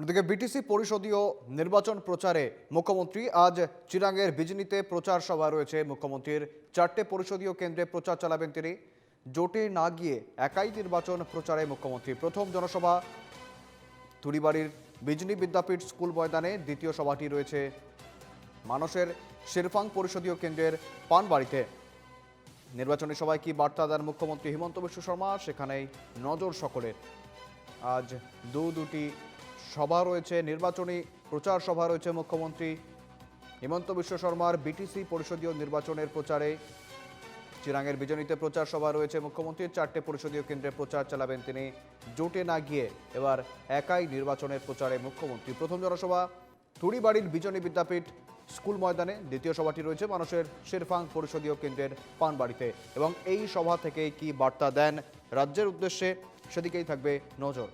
অন্যদিকে বিটিসি পরিষদীয় নির্বাচন প্রচারে মুখ্যমন্ত্রী আজ চিরাঙের বিজনীতে প্রচার সভা রয়েছে। মুখ্যমন্ত্রীর 4টে পরিষদীয় কেন্দ্রে প্রচার চালাবেন তিনি। জোটে না গিয়ে একাই নির্বাচন প্রচারে মুখ্যমন্ত্রী। প্রথম জনসভা তুড়িবাড়ির বিজনী বিদ্যাপীঠ স্কুল ময়দানে, দ্বিতীয় সভাটি রয়েছে মানসের শেরফাং পরিষদীয় কেন্দ্রের পানবাড়িতে। নির্বাচনী সভায় কি বার্তা দেন মুখ্যমন্ত্রী হিমন্ত বিশ্ব শর্মা, সেখানেই নজর সকলের। আজ দুটি সভা রয়েছে, নির্বাচনী প্রচার সভা রয়েছে মুখ্যমন্ত্রী হিমন্ত বিশ্ব শর্মার। বিটিসি পরিষদীয় নির্বাচনের প্রচারে চিরাঙের বিজনীতে প্রচার সভা রয়েছে মুখ্যমন্ত্রীর। 4টে পরিষদীয় কেন্দ্রে প্রচার চালাবেন তিনি। জোটে না গিয়ে এবার একাই নির্বাচনের প্রচারে মুখ্যমন্ত্রী। প্রথম জনসভা তুড়িবাড়ির বিজনী বিদ্যাপীঠ স্কুল ময়দানে, দ্বিতীয় সভাটি রয়েছে মানুষের শেরফাং পরিষদীয় কেন্দ্রের পানবাড়িতে। এবং এই সভা থেকে কি বার্তা দেন রাজ্যের উদ্দেশ্যে, সেদিকেই থাকবে নজর।